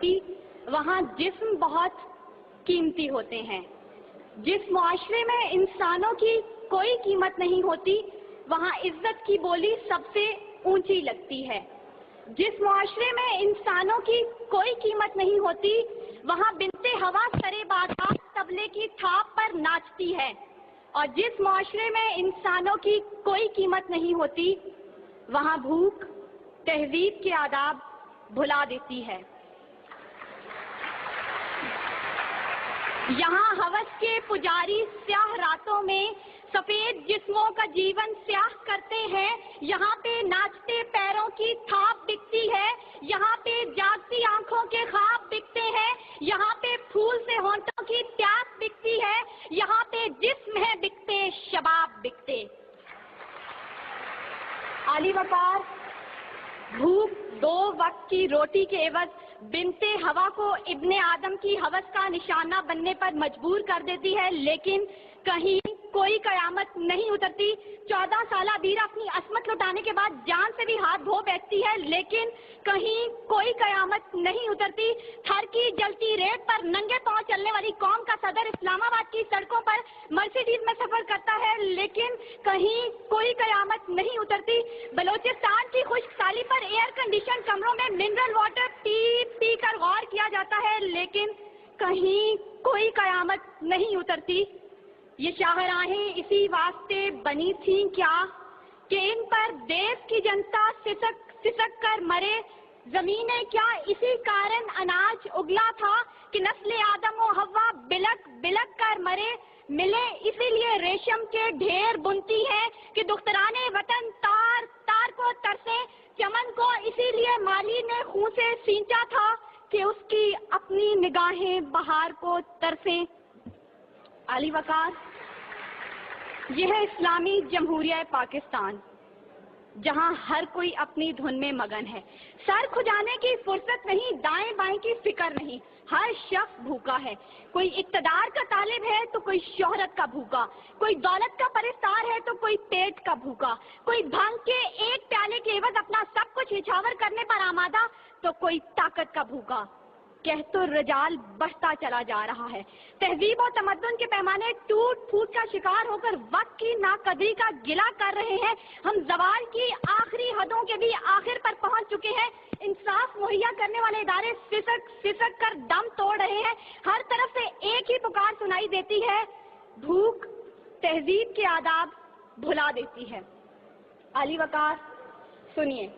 ہوتی وہاں جسم بہت قیمتی ہوتے ہیں. جس معاشرے میں انسانوں کی کوئی قیمت نہیں ہوتی وہاں عزت کی بولی سب سے اونچی لگتی ہے. جس معاشرے میں انسانوں کی کوئی قیمت نہیں ہوتی وہاں بنت ہوا سرے بازار طبلے کی تھاپ پر ناچتی ہے. اور جس معاشرے میں انسانوں کی کوئی قیمت نہیں ہوتی وہاں بھوک تہذیب کے آداب بھلا دیتی ہے. یہاں ہوس کے پجاری سیاہ راتوں میں سفید جسموں کا جیون سیاہ کرتے ہیں. یہاں پہ ناچتے پیروں کی تھاپ بکتی ہے. یہاں پہ جاگتی آنکھوں کے خواب بکتے ہیں. یہاں پہ پھول سے ہونٹوں کی پیاس بکتی ہے. یہاں پہ جسم ہے بکتے شباب بکتے. عالی وقار بھوک 2 وقت کی روٹی کے عوض بنت ہوا کو ابن آدم کی ہوس کا نشانہ بننے پر مجبور کر دیتی ہے. لیکن کہیں کوئی قیامت نہیں اترتی. 14 سالہ بیرا اپنی عصمت لٹانے کے بعد جان سے بھی ہاتھ دھو بیٹھتی ہے. لیکن کہیں کوئی قیامت نہیں اترتی. تھر کی جلتی ریت پر ننگے پاؤں چلنے والی قوم کا صدر اسلام آباد کی سڑکوں پر مرسیڈیز میں سفر کرتا ہے. لیکن کہیں کوئی قیامت نہیں اترتی. بلوچستان کی خشک سالی پر ایئر کنڈیشن کمروں میں منرل واٹر پی پی کر غور کیا جاتا ہے. لیکن کہیں کوئی قیامت نہیں اترتی. یہ شاہراہیں اسی واسطے بنی تھیں کیا کہ ان پر دیس کی جنتا سسک کر مرے. زمینیں کیا اسی کارن اناج اگلا تھا کہ نسل آدم و حوا بلک بلک کر مرے. ملے اسی لیے ریشم کے ڈھیر بنتی ہیں کہ دخترانے وطن تار تار کو ترسے. چمن کو اسی لیے مالی نے خون سے سینچا تھا کہ اس کی اپنی نگاہیں بہار کو ترسیں. عالی وقار یہ ہے اسلامی جمہوریہ پاکستان جہاں ہر کوئی اپنی دھن میں مگن ہے. سر کھجانے کی فرصت نہیں, دائیں بائیں کی فکر نہیں. ہر شخص بھوکا ہے. کوئی اقتدار کا طالب ہے تو کوئی شہرت کا بھوکا, کوئی دولت کا پرستار ہے تو کوئی پیٹ کا بھوکا, کوئی بھنگ کے ایک پیالے کے عوض اپنا سب کچھ نچھاور کرنے پر آمادہ تو کوئی طاقت کا بھوکا. کہت و رجال بڑھتا چلا جا رہا ہے. تہذیب و تمدن کے پیمانے ٹوٹ پھوٹ کا شکار ہو کر وقت کی ناقدری کا گلہ کر رہے ہیں. ہم زوال کی آخری حدوں کے بھی آخر پر پہنچ چکے ہیں. انصاف مہیا کرنے والے ادارے سسک کر دم توڑ رہے ہیں. ہر طرف سے ایک ہی پکار سنائی دیتی ہے, بھوک تہذیب کے آداب بھلا دیتی ہے. عالی وقار سنیے,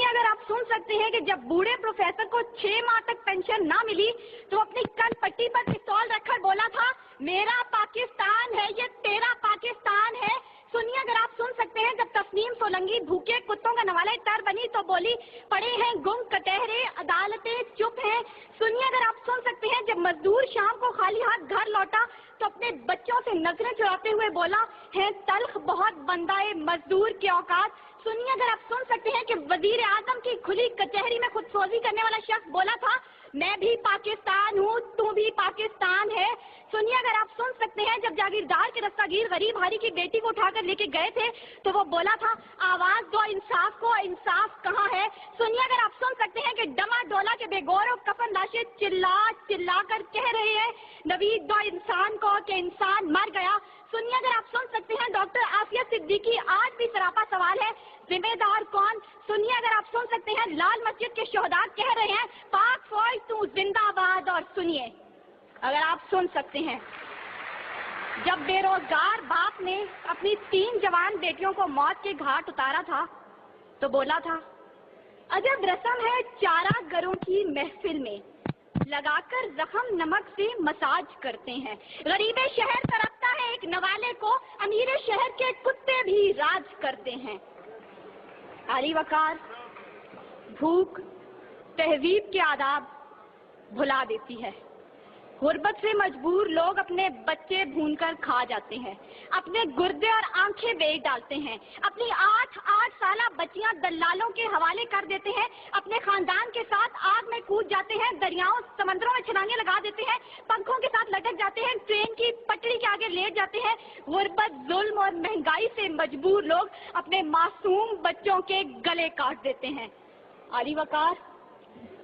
اگر آپ سن سکتے ہیں کہ جب بوڑھے پروفیسر کو 6 ماہ تک پینشن نہ ملی تو اپنی کن پٹی پر پستول رکھ کر بولا تھا, میرا پاکستان ہے یہ تیرا پاکستان ہے. سنیے اگر آپ سن سکتے ہیں جب تسنیم سولنگی بھوکے کتوں کا نوالہ تر بنی تو بولی, پڑے ہیں گم کٹہرے عدالتیں چپ ہیں. سنیے اگر آپ سن سکتے ہیں جب مزدور شام کو خالی ہاتھ گھر لوٹا تو اپنے بچوں سے نظریں چراتے ہوئے بولا, ہے تلخ بہت بندائے مزدور کے اوقات. سنیے اگر آپ سن سکتے ہیں کہ وزیر اعظم کی کھلی کچہری میں خود سوزی کرنے والا شخص بولا تھا, میں بھی پاکستان ہوں تو بھی پاکستان ہے. سنیے اگر آپ سن سکتے ہیں جب جاگیردار کے دستگیر غریب ہاری کی بیٹی کو اٹھا کر لے کے گئے تھے تو وہ بولا تھا, آواز دو انصاف کو, انصاف کہاں ہے. سنیے اگر آپ سن سکتے ہیں کہ ڈما ڈولا کے بے گور و کفن لاشیں چلا چلا کر کہہ رہے ہیں, نوید دو انسان کو کہ انسان مر گیا. سنیے اگر آپ سن سکتے ہیں ڈاکٹر آفیہ صدیقی آج بھی سراپا سوال ہے, ذمہ دار کون. سنیے اگر آپ سن سکتے ہیں لال مسجد کے شہداء کہہ رہے ہیں, پاک فوج تو زندہ باد. اور سنیے اگر آپ سن سکتے ہیں جب بے روزگار باپ نے اپنی 3 جوان بیٹیوں کو موت کے گھاٹ اتارا تھا تو بولا تھا, عجب رسم ہے چارہ گروں کی محفل میں, لگا کر زخم نمک سے مساج کرتے ہیں. غریب شہر تڑپتا ہے ایک نوالے کو, امیر شہر کے کتے بھی راج کرتے ہیں. عالی وقار بھوک تہذیب کے آداب بھلا دیتی ہے. غربت سے مجبور لوگ اپنے بچے بھون کر کھا جاتے ہیں, اپنے گردے اور آنکھیں بیچ ڈالتے ہیں, اپنی 8 سالہ بچیاں دلالوں کے حوالے کر دیتے ہیں, اپنے خاندان کے ساتھ آگ میں کود جاتے ہیں, دریاؤں سمندروں میں چھلانگیں لگا دیتے ہیں, پنکھوں کے ساتھ لٹک جاتے ہیں, ٹرین کی پٹری کے آگے لیٹ جاتے ہیں. غربت, ظلم اور مہنگائی سے مجبور لوگ اپنے معصوم بچوں کے گلے کاٹ دیتے ہیں. عالی وقار